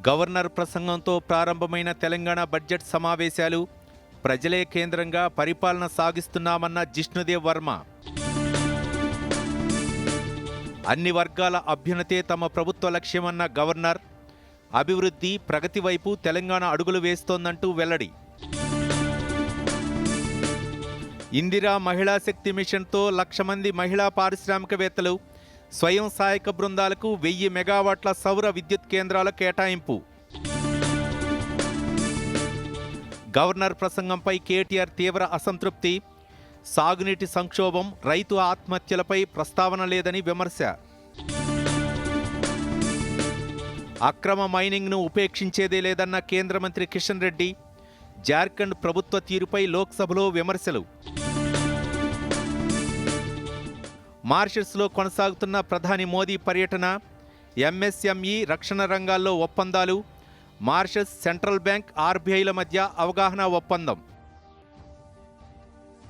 Governor ప్రసంగంతో ప్రారంభమైన Telangana budget సమావేశాలు ప్రజలే కేంద్రంగా పరిపాలన సాగిస్తున్నామన్న జిష్ణుదేవ్ వర్మ. అన్ని వర్గాల అభ్యున్నతే తమ ప్రభుత్వ లక్ష్యమన్న గవర్నర్. అభివృద్ధి ప్రగతి వైపు తెలంగాణ అడుగులు వేస్తోందంటూ వెల్లడి. ఇందిరా మహిళా శక్తి మిషన్తో 1,00,000 మంది మహిళా పారిశ్రామికవేత్తలు, స్వయం సహాయక బృందాలకు 1000 మెగావాట్ల సౌర విద్యుత్ కేంద్రాల కేటాయింపు. గవర్నర్ ప్రసంగంపై కేటీఆర్ తీవ్ర అసంతృప్తి. సాగునీటి సంక్షోభం, రైతు ఆత్మహత్యలపై ప్రస్తావన లేదని విమర్శ. అక్రమ మైనింగ్ను ఉపేక్షించేదే లేదన్న కేంద్ర మంత్రి కిషన్ రెడ్డి. జార్ఖండ్ ప్రభుత్వ తీరుపై లోక్సభలో విమర్శలు. మారిషస్లో కొనసాగుతున్న ప్రధాని మోదీ పర్యటన. ఎంఎస్ఎంఈ, రక్షణ రంగాల్లో ఒప్పందాలు. మారిషస్, సెంట్రల్ బ్యాంక్, ఆర్బీఐల మధ్య అవగాహన ఒప్పందం.